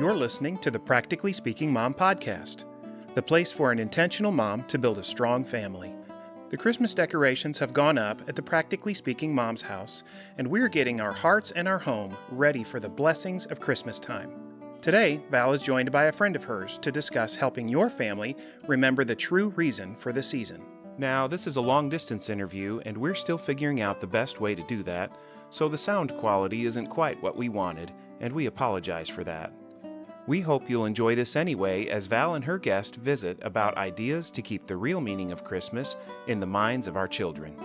You're listening to the Practically Speaking Mom podcast, the place for an intentional mom to build a strong family. The Christmas decorations have gone up at the Practically Speaking Mom's house, and we're getting our hearts and our home ready for the blessings of Christmas time. Today, Val is joined by a friend of hers to discuss helping your family remember the true reason for the season. Now, this is a long-distance interview, and we're still figuring out the best way to do that, so the sound quality isn't quite what we wanted, and we apologize for that. We hope you'll enjoy this anyway as Val and her guest visit about ideas to keep the real meaning of Christmas in the minds of our children.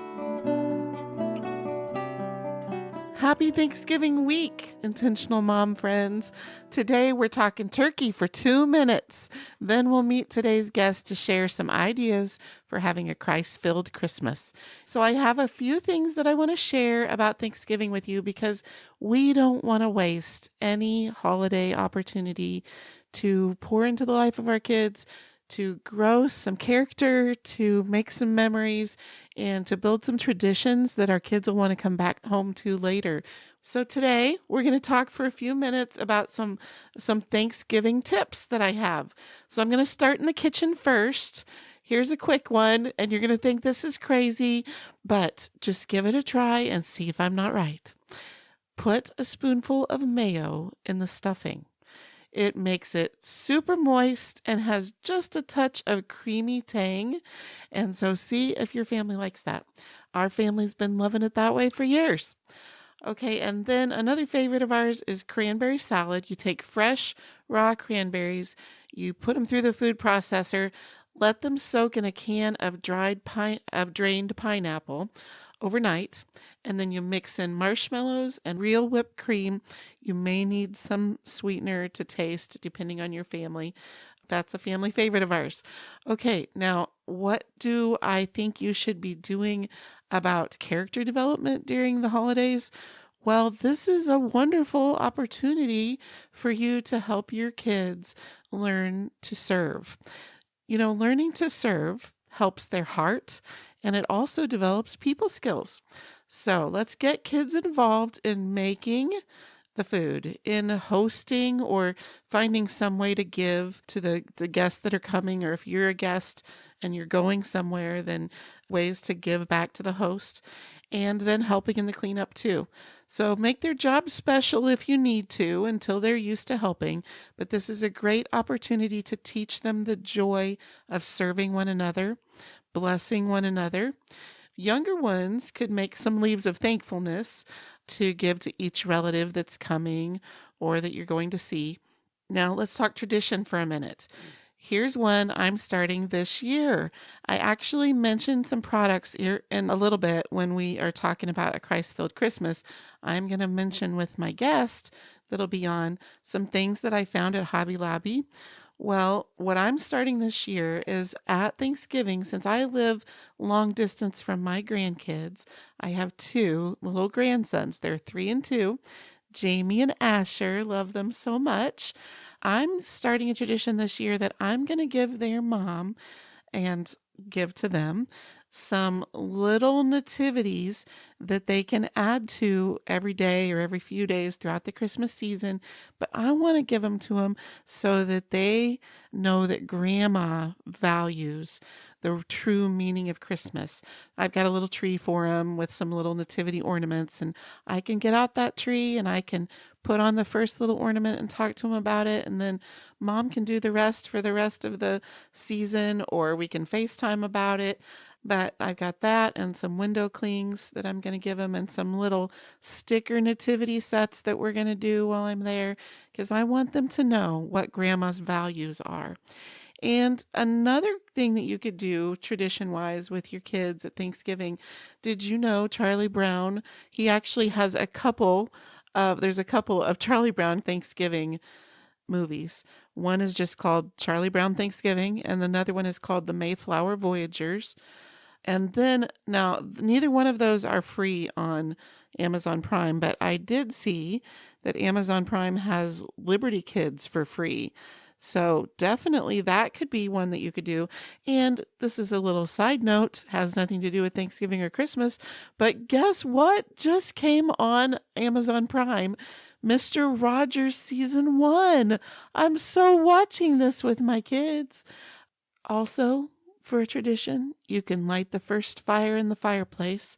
Happy Thanksgiving week, intentional mom friends. Today we're talking turkey for 2 minutes. Then we'll meet today's guest to share some ideas for having a Christ-filled Christmas. So I have a few things that I want to share about Thanksgiving with you because we don't want to waste any holiday opportunity to pour into the life of our kids, to grow some character, to make some memories, and to build some traditions that our kids will want to come back home to later. So today, we're going to talk for a few minutes about some Thanksgiving tips that I have. So I'm going to start in the kitchen first. Here's a quick one, and you're going to think this is crazy, but just give it a try and see if I'm not right. Put a spoonful of mayo in the stuffing. It makes it super moist and has just a touch of creamy tang. And so see if your family likes that. Our family's been loving it that way for years. Okay, and then another favorite of ours is cranberry salad. You take fresh, raw cranberries, you put them through the food processor, let them soak in a can of drained pineapple overnight, and then you mix in marshmallows and real whipped cream. You may need some sweetener to taste depending on your family. That's a family favorite of ours. Okay, now what do I think you should be doing about character development during the holidays? Well, this is a wonderful opportunity for you to help your kids learn to serve. You know, learning to serve helps their heart, and it also develops people skills. So let's get kids involved in making the food, in hosting, or finding some way to give to the guests that are coming, or if you're a guest and you're going somewhere, then ways to give back to the host, and then helping in the cleanup too. So make their job special if you need to until they're used to helping, but this is a great opportunity to teach them the joy of serving one another, blessing one another. Younger ones could make some leaves of thankfulness to give to each relative that's coming or that you're going to see. Now let's talk tradition for a minute. Here's one I'm starting this year. I actually mentioned some products here in a little bit when we are talking about a Christ-filled Christmas. I'm going to mention with my guest that'll be on some things that I found at Hobby Lobby. Well, what I'm starting this year is at Thanksgiving, since I live long distance from my grandkids, I have 2 little grandsons. They're 3 and 2. Jamie and Asher, love them so much. I'm starting a tradition this year that I'm going to give their mom and give to them some little nativities that they can add to every day or every few days throughout the Christmas season. But I want to give them to them so that they know that Grandma values the true meaning of Christmas. I've got a little tree for them with some little nativity ornaments, and I can get out that tree and I can put on the first little ornament and talk to them about it, and then Mom can do the rest for the rest of the season, or we can FaceTime about it. But I've got that and some window clings that I'm going to give them and some little sticker nativity sets that we're going to do while I'm there because I want them to know what Grandma's values are. And another thing that you could do tradition-wise with your kids at Thanksgiving, did you know Charlie Brown, he actually has there's a couple of Charlie Brown Thanksgiving movies. One is just called Charlie Brown Thanksgiving, and another one is called The Mayflower Voyagers. And then, now, neither one of those are free on Amazon Prime, but I did see that Amazon Prime has Liberty Kids for free. So definitely that could be one that you could do. And this is a little side note, has nothing to do with Thanksgiving or Christmas, but guess what just came on Amazon Prime? Mr. Rogers Season 1. I'm so watching this with my kids. Also, for a tradition, you can light the first fire in the fireplace,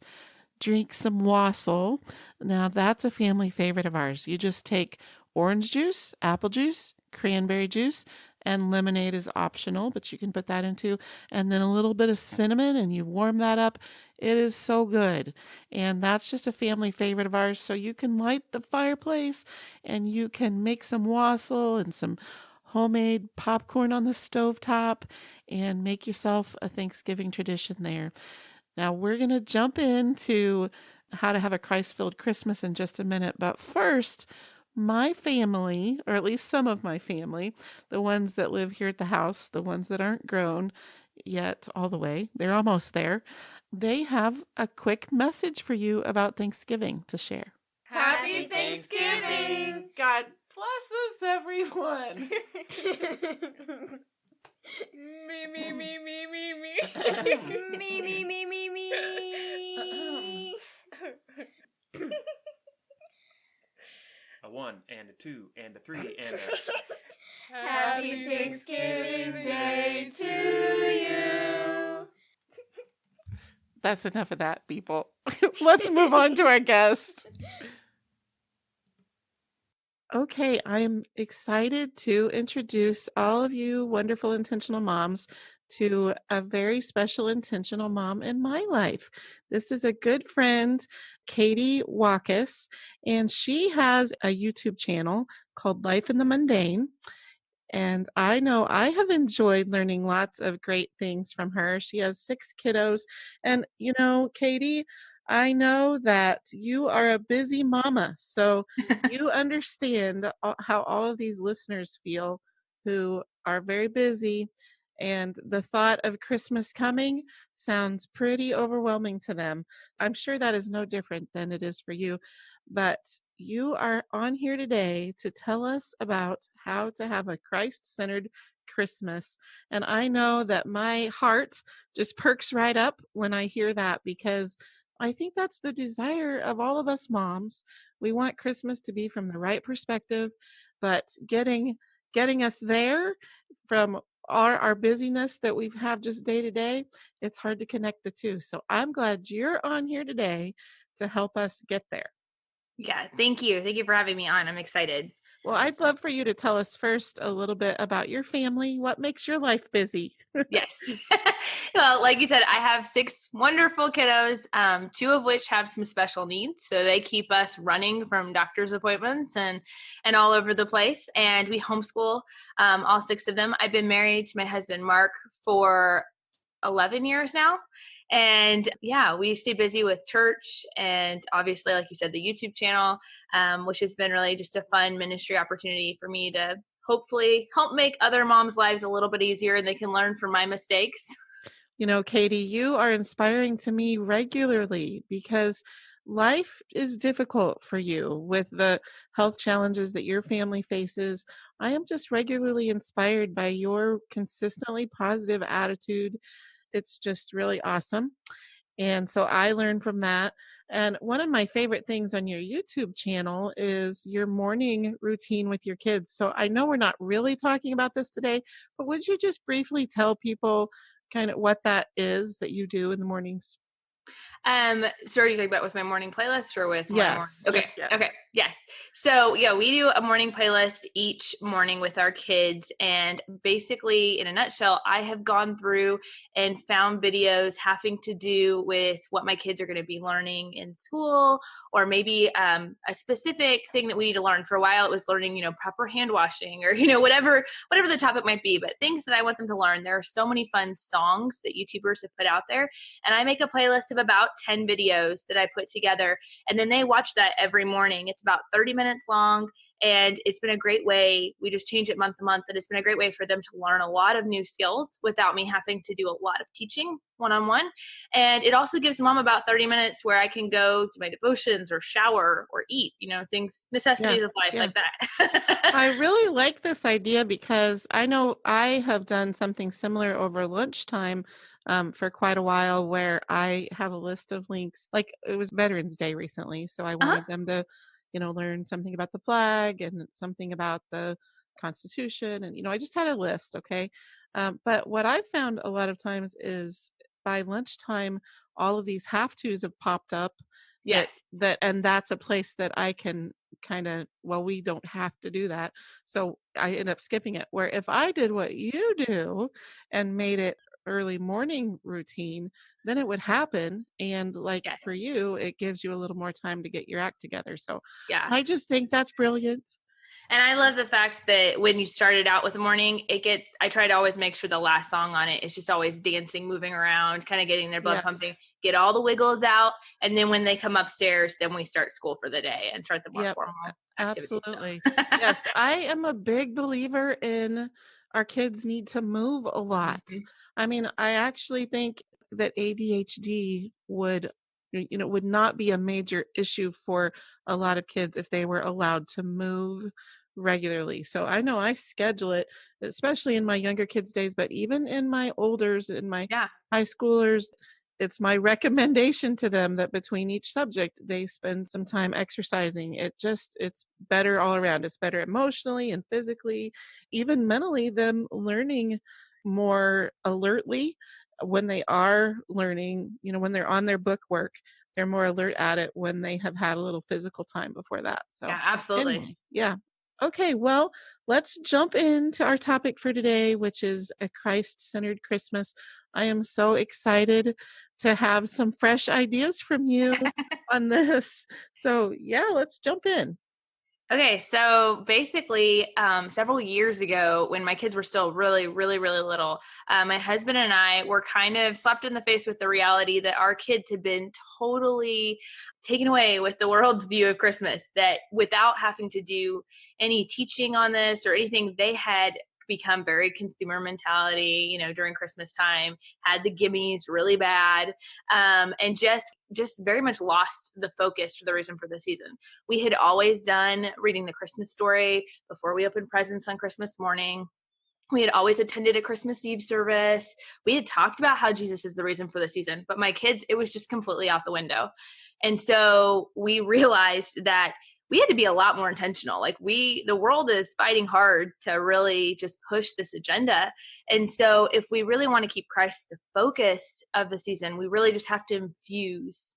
drink some wassail. Now, that's a family favorite of ours. You just take orange juice, apple juice, cranberry juice, and lemonade is optional, but you can put that into, and then a little bit of cinnamon, and you warm that up. It is so good. And that's just a family favorite of ours. So you can light the fireplace and you can make some wassail and some homemade popcorn on the stovetop and make yourself a Thanksgiving tradition there. Now, we're going to jump into how to have a Christ-filled Christmas in just a minute. But first, my family, or at least some of my family, the ones that live here at the house, the ones that aren't grown yet all the way, they're almost there, they have a quick message for you about Thanksgiving to share. Happy Thanksgiving! God bless us, everyone. Me, me, me, me, me, me. Me, me, me, me, me. A 1 and a 2 and a 3 and a... Happy Thanksgiving Day to you. That's enough of that, people. Let's move on to our guest. Okay, I'm excited to introduce all of you wonderful intentional moms to a very special intentional mom in my life. This is a good friend, Katie Waalkes, and she has a YouTube channel called Life in the Mundane. And I know I have enjoyed learning lots of great things from her. She has 6 kiddos. And, you know, Katie, I know that you are a busy mama. So you understand how all of these listeners feel who are very busy. And the thought of Christmas coming sounds pretty overwhelming to them. I'm sure that is no different than it is for you. But you are on here today to tell us about how to have a Christ-centered Christmas. And I know that my heart just perks right up when I hear that, because I think that's the desire of all of us moms. We want Christmas to be from the right perspective, but getting us there from our busyness that we have just day to day, it's hard to connect the two. So I'm glad you're on here today to help us get there. Yeah, thank you. Thank you for having me on. I'm excited. Well, I'd love for you to tell us first a little bit about your family. What makes your life busy? Yes. Well, like you said, I have 6 wonderful kiddos, 2 of which have some special needs. So they keep us running from doctor's appointments and all over the place. And we homeschool all 6 of them. I've been married to my husband, Mark, for 11 years now. And yeah, we stay busy with church and obviously, like you said, the YouTube channel, which has been really just a fun ministry opportunity for me to hopefully help make other moms' lives a little bit easier and they can learn from my mistakes. You know, Katie, you are inspiring to me regularly because life is difficult for you with the health challenges that your family faces. I am just regularly inspired by your consistently positive attitude. It's just really awesome. And so I learned from that. And one of my favorite things on your YouTube channel is your morning routine with your kids. So I know we're not really talking about this today, but would you just briefly tell people kind of what that is that you do in the mornings? So are you talking about with my morning playlist or with my morning? Yes. Okay. Yes. Okay. Yes. So yeah, we do a morning playlist each morning with our kids. And basically in a nutshell, I have gone through and found videos having to do with what my kids are going to be learning in school, or maybe a specific thing that we need to learn. For a while, it was learning, proper hand washing or, whatever the topic might be, but things that I want them to learn. There are so many fun songs that YouTubers have put out there. And I make a playlist of about 10 videos that I put together, and then they watch that every morning. It's about 30 minutes long, and it's been a great way. We just change it month to month, and it's been a great way for them to learn a lot of new skills without me having to do a lot of teaching one-on-one. And it also gives mom about 30 minutes where I can go to my devotions or shower or eat, things, necessities of life like that. I really like this idea because I know I have done something similar over lunchtime for quite a while, where I have a list of links. Like, it was Veterans Day recently, so I wanted them to learn something about the flag and something about the Constitution. And, I just had a list. Okay. But what I found a lot of times is by lunchtime, all of these have tos have popped up Yes. and that's a place that I can kind of, well, we don't have to do that. So I end up skipping it. Where if I did what you do and made it early morning routine, then it would happen. And like for Yes. you, it gives you a little more time to get your act together. So Yeah. I just think that's brilliant. And I love the fact that when you started out with the morning, I try to always make sure the last song on it is just always dancing, moving around, kind of getting their blood pumping, get all the wiggles out. And then when they come upstairs, then we start school for the day and start the more formal activities. Absolutely. Yes. I am a big believer in our kids need to move a lot. I mean, I actually think that ADHD would not be a major issue for a lot of kids if they were allowed to move regularly. So I know I schedule it, especially in my younger kids' days, but even in my olders, in my high schoolers, it's my recommendation to them that between each subject, they spend some time exercising. It's better all around. It's better emotionally and physically, even mentally, them learning more alertly when they are learning, when they're on their book work, they're more alert at it when they have had a little physical time before that. So yeah, absolutely. anyway, yeah. Okay, well, let's jump into our topic for today, which is a Christ-centered Christmas. I am so excited to have some fresh ideas from you on this. So yeah, let's jump in. Okay, so basically, several years ago, when my kids were still really, really, really little, my husband and I were kind of slapped in the face with the reality that our kids had been totally taken away with the world's view of Christmas, that without having to do any teaching on this or anything, they had become very consumer mentality, during Christmas time, had the gimmies really bad, and just very much lost the focus for the reason for the season. We had always done reading the Christmas story before we opened presents on Christmas morning. We had always attended a Christmas Eve service. We had talked about how Jesus is the reason for the season, but my kids, it was just completely out the window. And so we realized that we had to be a lot more intentional. Like the world is fighting hard to really just push this agenda. And so if we really want to keep Christ the focus of the season, we really just have to infuse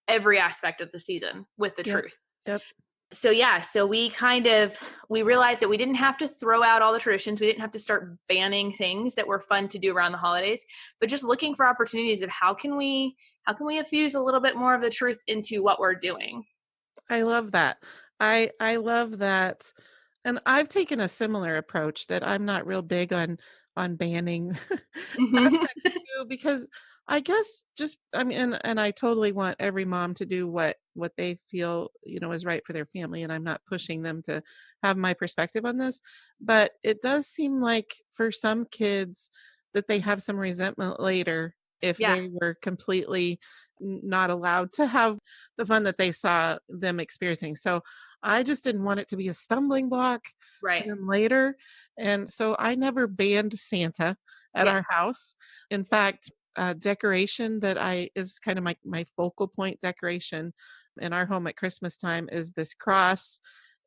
every aspect of the season with the truth. Yep. So we realized that we didn't have to throw out all the traditions. We didn't have to start banning things that were fun to do around the holidays, but just looking for opportunities of how can we infuse a little bit more of the truth into what we're doing. I love that. I love that. And I've taken a similar approach that I'm not real big on banning aspects too, because I guess and I totally want every mom to do what they feel, is right for their family. And I'm not pushing them to have my perspective on this, but it does seem like for some kids that they have some resentment later if they were completely not allowed to have the fun that they saw them experiencing. So I just didn't want it to be a stumbling block for them later. And so I never banned Santa at our house. In fact, decoration that is kind of my focal point decoration in our home at Christmas time is this cross,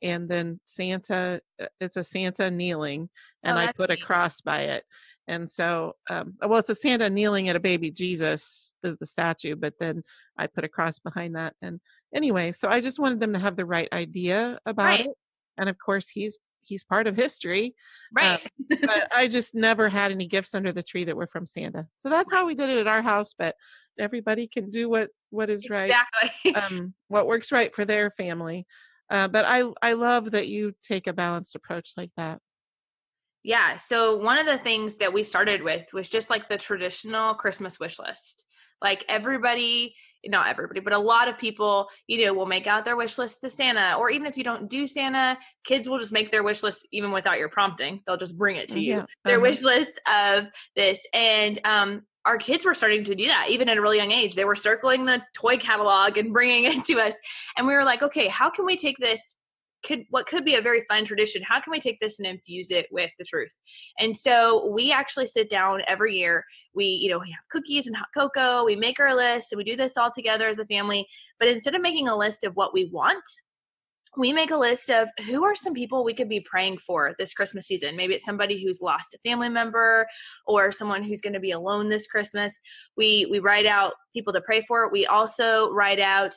and then Santa, it's a Santa kneeling, and I put a cross by it. And so, it's a Santa kneeling at a baby Jesus is the statue, but then I put a cross behind that. And anyway, so I just wanted them to have the right idea about it. And of course, he's part of history. Right. But I just never had any gifts under the tree that were from Santa. So that's how we did it at our house. But everybody can do what is right, what works right for their family. But I love that you take a balanced approach like that. Yeah. So one of the things that we started with was just like the traditional Christmas wish list. Like not everybody, but a lot of people, will make out their wish list to Santa, or even if you don't do Santa, kids will just make their wish list even without your prompting. They'll just bring it to you, their wish list of this. And, our kids were starting to do that even at a really young age. They were circling the toy catalog and bringing it to us. And we were like, okay, how can we take this what could be a very fun tradition? How can we take this and infuse it with the truth? And so we actually sit down every year. We have cookies and hot cocoa. We make our list and we do this all together as a family. But instead of making a list of what we want, we make a list of who are some people we could be praying for this Christmas season. Maybe it's somebody who's lost a family member or someone who's going to be alone this Christmas. We write out people to pray for. We also write out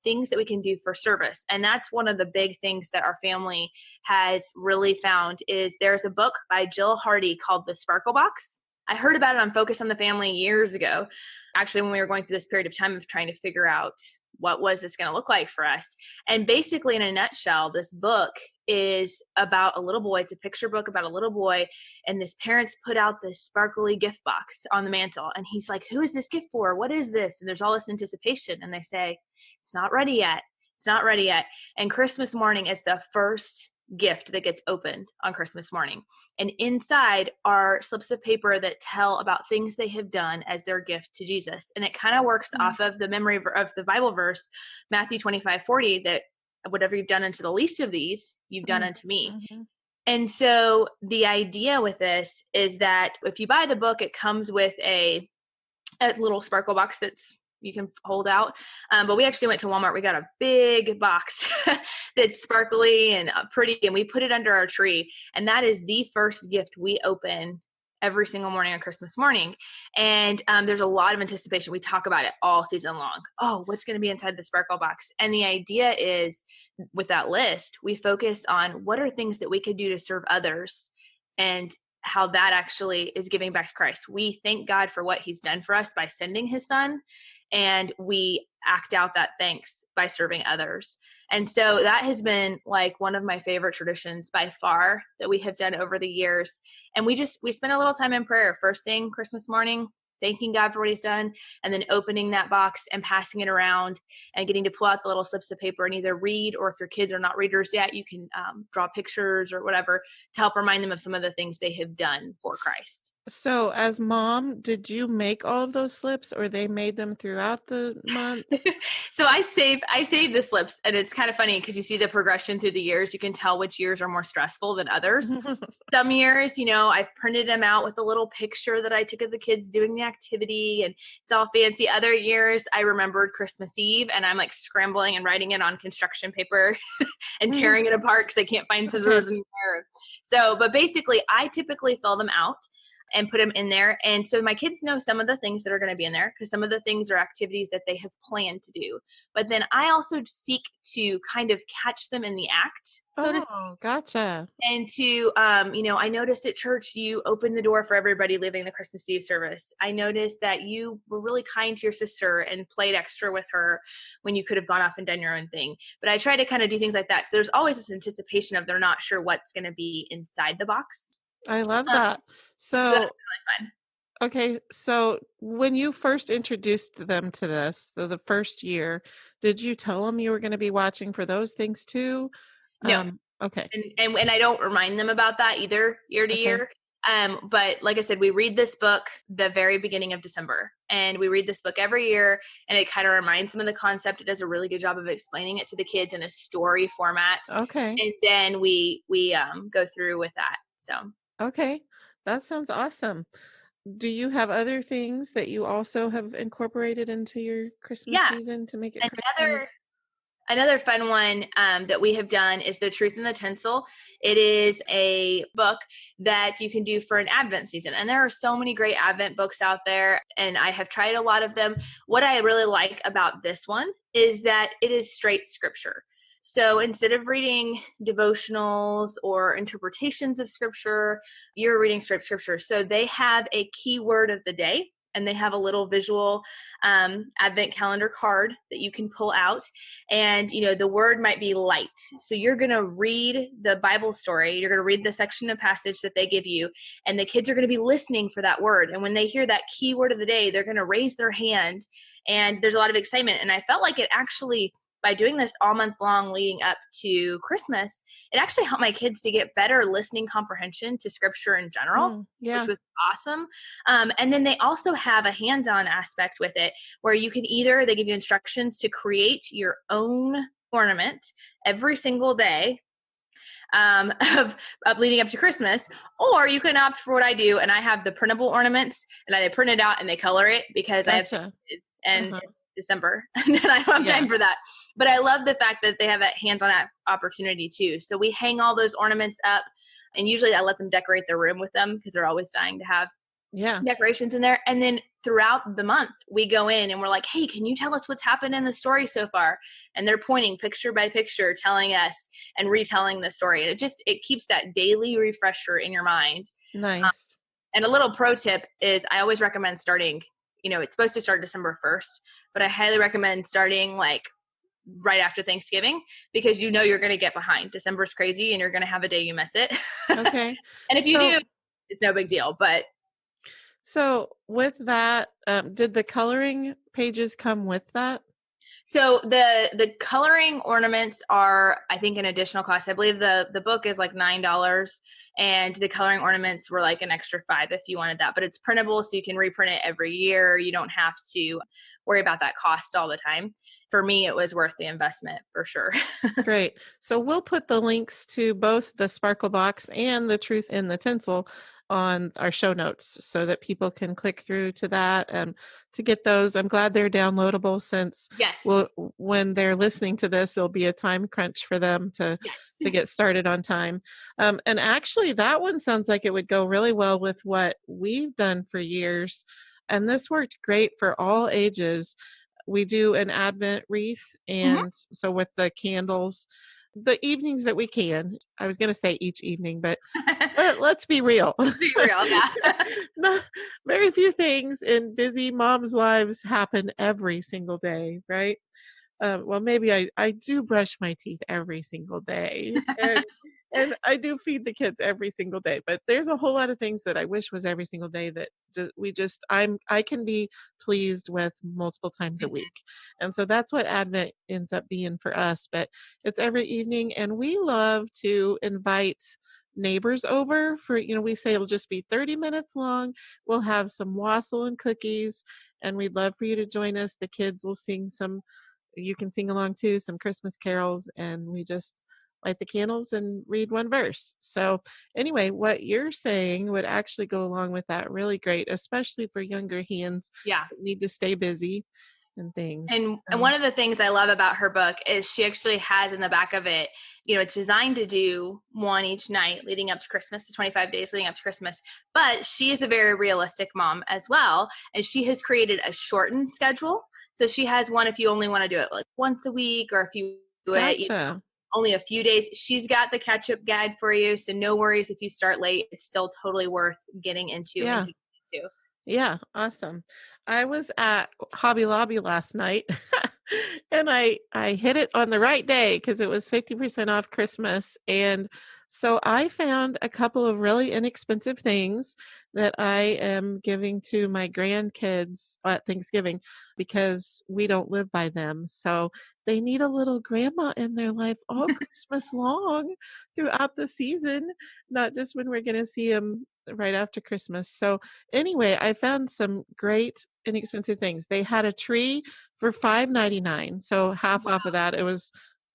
things that we can do for service. And that's one of the big things that our family has really found is there's a book by Jill Hardy called The Sparkle Box. I heard about it on Focus on the Family years ago, actually, when we were going through this period of time of trying to figure out what was this going to look like for us. And basically, in a nutshell, this book is about a little boy. It's a picture book about a little boy. And his parents put out this sparkly gift box on the mantle. And he's like, who is this gift for? What is this? And there's all this anticipation. And they say, it's not ready yet. It's not ready yet. And Christmas morning is the first gift that gets opened on Christmas morning. And inside are slips of paper that tell about things they have done as their gift to Jesus. And it kind of works off of the memory of the Bible verse, Matthew 25:40, that whatever you've done unto the least of these, you've done unto me. And so the idea with this is that if you buy the book, it comes with a little sparkle box that's you can hold out. But we actually went to Walmart. We got a big box that's sparkly and pretty, and we put it under our tree. And that is the first gift we open every single morning on Christmas morning. And there's a lot of anticipation. We talk about it all season long. Oh, what's going to be inside the sparkle box? And the idea is with that list, we focus on what are things that we could do to serve others and how that actually is giving back to Christ. We thank God for what he's done for us by sending his son, and we act out that thanks by serving others. And so that has been like one of my favorite traditions by far that we have done over the years. And we spend a little time in prayer first thing Christmas morning, thanking God for what he's done, and then opening that box and passing it around and getting to pull out the little slips of paper and either read, or if your kids are not readers yet, you can draw pictures or whatever to help remind them of some of the things they have done for Christ. So as mom, did you make all of those slips, or they made them throughout the month? So I save the slips, and it's kind of funny because you see the progression through the years. You can tell which years are more stressful than others. Some years, I've printed them out with a little picture that I took of the kids doing the activity, and it's all fancy. Other years, I remembered Christmas Eve, and I'm like scrambling and writing it on construction paper and tearing it apart because I can't find scissors anywhere. So, but basically, I typically fill them out and put them in there. And so my kids know some of the things that are going to be in there because some of the things are activities that they have planned to do. But then I also seek to kind of catch them in the act. Gotcha. And to, I noticed at church, you opened the door for everybody leaving the Christmas Eve service. I noticed that you were really kind to your sister and played extra with her when you could have gone off and done your own thing. But I try to kind of do things like that. So there's always this anticipation of they're not sure what's going to be inside the box. I love that. So that's really fun. Okay, so when you first introduced them to this, so the first year, did you tell them you were going to be watching for those things too? No. Okay. And I don't remind them about that either year to year. But like I said, we read this book the very beginning of December, and we read this book every year, and it kind of reminds them of the concept. It does a really good job of explaining it to the kids in a story format. Okay. And then we go through with that. So. Okay. That sounds awesome. Do you have other things that you also have incorporated into your Christmas season to make it Another fun one that we have done is The Truth in the Tinsel. It is a book that you can do for an Advent season. And there are so many great Advent books out there, and I have tried a lot of them. What I really like about this one is that it is straight scripture. So instead of reading devotionals or interpretations of scripture, you're reading straight scripture. So they have a key word of the day, and they have a little visual Advent calendar card that you can pull out. And, the word might be light. So you're going to read the Bible story. You're going to read the section of passage that they give you, and the kids are going to be listening for that word. And when they hear that key word of the day, they're going to raise their hand, and there's a lot of excitement. And I felt like it actually, by doing this all month long leading up to Christmas, it actually helped my kids to get better listening comprehension to scripture in general, which was awesome. And then they also have a hands-on aspect with it where you can they give you instructions to create your own ornament every single day of leading up to Christmas, or you can opt for what I do, and I have the printable ornaments, and I print it out and they color it because I have kids, and December and I don't have time for that. But I love the fact that they have that hands-on opportunity too. So we hang all those ornaments up, and usually I let them decorate their room with them because they're always dying to have decorations in there. And then throughout the month, we go in and we're like, hey, can you tell us what's happened in the story so far? And they're pointing picture by picture, telling us and retelling the story. And it keeps that daily refresher in your mind. Nice. And a little pro tip is I always recommend starting, it's supposed to start December 1st, but I highly recommend starting like right after Thanksgiving, because you're going to get behind. December's crazy and you're going to have a day you miss it. Okay. And if you do, it's no big deal. But so with that, did the coloring pages come with that? So the coloring ornaments are, I think, an additional cost. I believe the book is like $9, and the coloring ornaments were like an extra $5 if you wanted that. But it's printable, so you can reprint it every year. You don't have to worry about that cost all the time. For me, it was worth the investment for sure. Great. So we'll put the links to both the Sparkle Box and the Truth in the Tinsel on our show notes so that people can click through to that to get those. I'm glad they're downloadable, since when they're listening to this, it'll be a time crunch for them to get started on time. And actually, that one sounds like it would go really well with what we've done for years. And this worked great for all ages. We do an Advent wreath, and so with the candles, the evenings that we can. I was going to say each evening, but let's be real. Let's be real, yeah. Not, very few things in busy moms' lives happen every single day, right? Well, maybe I do brush my teeth every single day, and I do feed the kids every single day. But there's a whole lot of things that I wish was every single day that I can be pleased with multiple times a week. And so that's what Advent ends up being for us. But it's every evening, and we love to invite neighbors over for, we say it'll just be 30 minutes long. We'll have some wassail and cookies, and we'd love for you to join us. The kids will sing you can sing along too, some Christmas carols, and we just light the candles and read one verse. So anyway, what you're saying would actually go along with that really great, especially for younger hands that need to stay busy and things. And one of the things I love about her book is she actually has in the back of it, it's designed to do one each night leading up to Christmas, the 25 days leading up to Christmas. But she is a very realistic mom as well. And she has created a shortened schedule. So she has one if you only want to do it like once a week, or if you do it only a few days. She's got the catch-up guide for you. So no worries if you start late. It's still totally worth getting into. Yeah, awesome. I was at Hobby Lobby last night and I hit it on the right day because it was 50% off Christmas. And so I found a couple of really inexpensive things that I am giving to my grandkids at Thanksgiving because we don't live by them. So they need a little grandma in their life all Christmas long throughout the season, not just when we're going to see them right after Christmas. So anyway, I found some great inexpensive things. They had a tree for $5.99. So half off of that, it was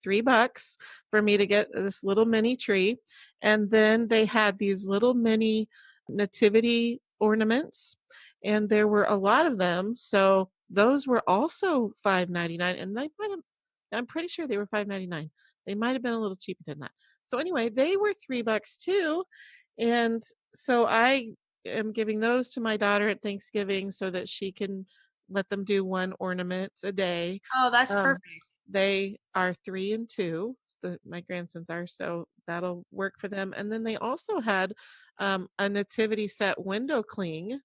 $3 for me to get this little mini tree. And then they had these little mini nativity ornaments, and there were a lot of them. So those were also $5.99, and I'm pretty sure they were $5.99. They might have been a little cheaper than that. So anyway, they were $3 too. And so I am giving those to my daughter at Thanksgiving so that she can let them do one ornament a day. Oh, that's perfect. They are 3 and 2. My grandsons are, so that'll work for them. And then they also had a nativity set window cling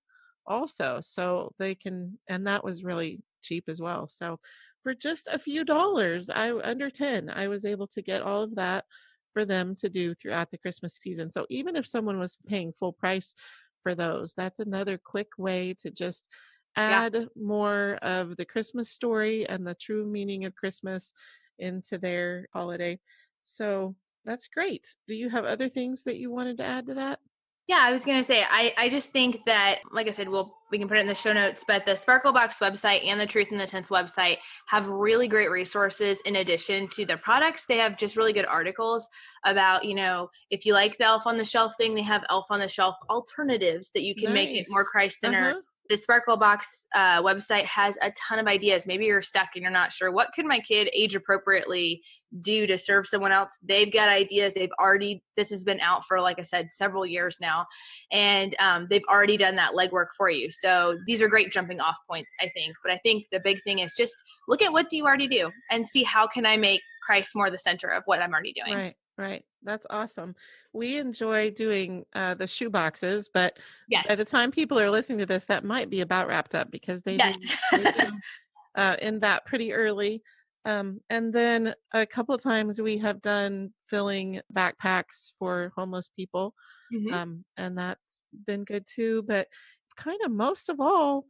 also, so they can, and that was really cheap as well. So for just a few dollars, under 10, I was able to get all of that for them to do throughout the Christmas season. So even if someone was paying full price for those, that's another quick way to just add more of the Christmas story and the true meaning of Christmas into their holiday. So that's great. Do you have other things that you wanted to add to that? Yeah, I was going to say, I just think that, like I said, we can put it in the show notes, but the Sparkle Box website and the Truth in the Tinsel website have really great resources in addition to their products. They have just really good articles about, if you like the Elf on the Shelf thing, they have Elf on the Shelf alternatives that you can make it more Christ-centered. the Sparkle Box website has a ton of ideas. Maybe you're stuck and you're not sure, what could my kid age appropriately do to serve someone else? They've got ideas. This has been out for, like I said, several years now, and they've already done that legwork for you. So these are great jumping off points, I think. But I think the big thing is just look at what do you already do and see how can I make Christ more the center of what I'm already doing. Right. That's awesome. We enjoy doing the shoe boxes, but Yes. by the time people are listening to this, that might be about wrapped up because they Yes. do in that pretty early. And then a couple of times we have done filling backpacks for homeless people. And that's been good too. But kind of most of all,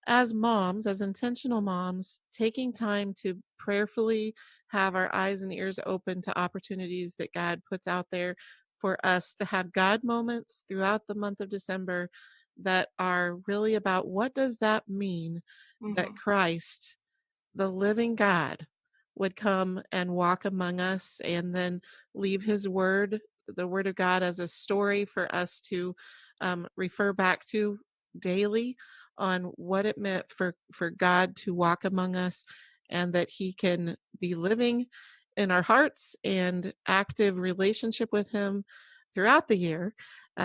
as moms, as intentional moms, taking time to prayerfully have our eyes and ears open to opportunities that God puts out there for us to have God moments throughout the month of December that are really about what does that mean that Christ, the living God, would come and walk among us and then leave his word, the word of God, as a story for us to refer back to daily on what it meant for God to walk among us, and that he can be living in our hearts and active relationship with him throughout the year.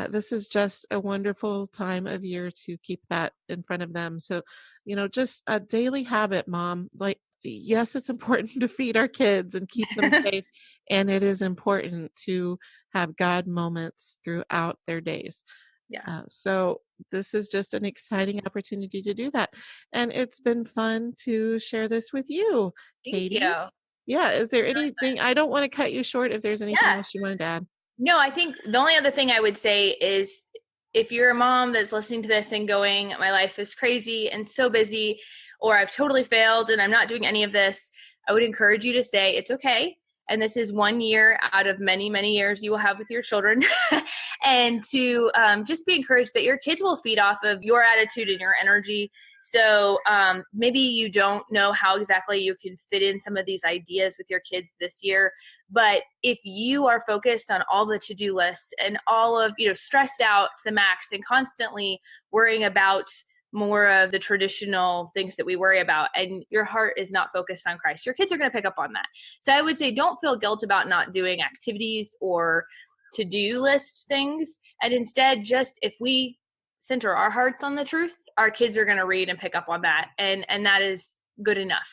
This is just a wonderful time of year to keep that in front of them. So, just a daily habit, Mom. Like, yes, it's important to feed our kids and keep them safe. And it is important to have God moments throughout their days. Yeah. So this is just an exciting opportunity to do that. And it's been fun to share this with you, Katie. Thank you. Yeah. Is there anything, I don't want to cut you short if there's anything else you wanted to add. No, I think the only other thing I would say is if you're a mom that's listening to this and going, my life is crazy and so busy, or I've totally failed and I'm not doing any of this, I would encourage you to say it's okay. And this is 1 year out of many, many years you will have with your children. And to just be encouraged that your kids will feed off of your attitude and your energy. So maybe you don't know how exactly you can fit in some of these ideas with your kids this year. But if you are focused on all the to-do lists and all of, stressed out to the max and constantly worrying about more of the traditional things that we worry about, and your heart is not focused on Christ, your kids are going to pick up on that. So I would say don't feel guilt about not doing activities or to-do list things. And instead, just if we center our hearts on the truth, our kids are going to read and pick up on that. And that is good enough.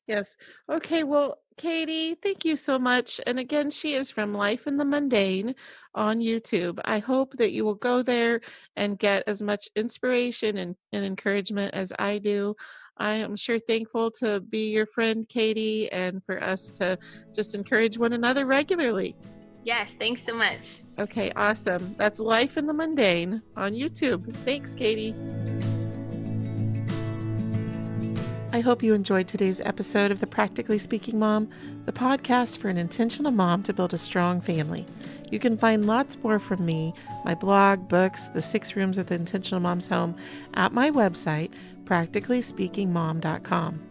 Yes. Okay. Well, Katie, thank you so much. And again, she is from Life in the Mundane on YouTube. I hope that you will go there and get as much inspiration and encouragement as I do. I am sure thankful to be your friend, Katie, and for us to just encourage one another regularly. Yes. Thanks so much. Okay. Awesome. That's Life in the Mundane on YouTube. Thanks, Katie. I hope you enjoyed today's episode of the Practically Speaking Mom, the podcast for an intentional mom to build a strong family. You can find lots more from me, my blog, books, the 6 Rooms of the Intentional Mom's Home at my website, practicallyspeakingmom.com.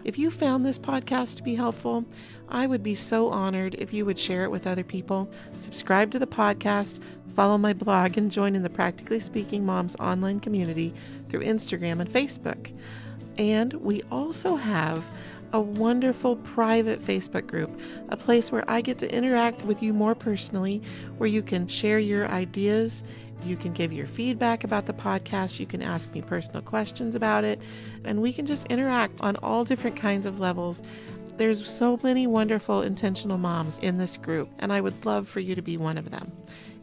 If you found this podcast to be helpful, I would be so honored if you would share it with other people, subscribe to the podcast, follow my blog, and join in the Practically Speaking Moms online community through Instagram and Facebook. And we also have a wonderful private Facebook group, a place where I get to interact with you more personally, where you can share your ideas, you can give your feedback about the podcast, you can ask me personal questions about it, and we can just interact on all different kinds of levels. There's so many wonderful intentional moms in this group, and I would love for you to be one of them.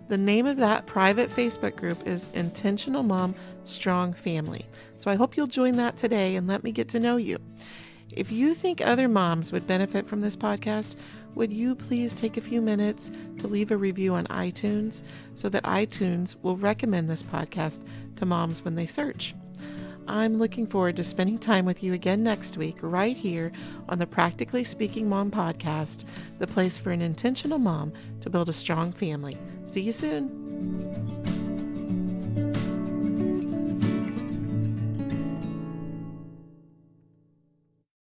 The name of that private Facebook group is Intentional Mom Strong Family. So I hope you'll join that today and let me get to know you. If you think other moms would benefit from this podcast, would you please take a few minutes to leave a review on iTunes so that iTunes will recommend this podcast to moms when they search? I'm looking forward to spending time with you again next week, right here on the Practically Speaking Mom podcast, the place for an intentional mom to build a strong family. See you soon.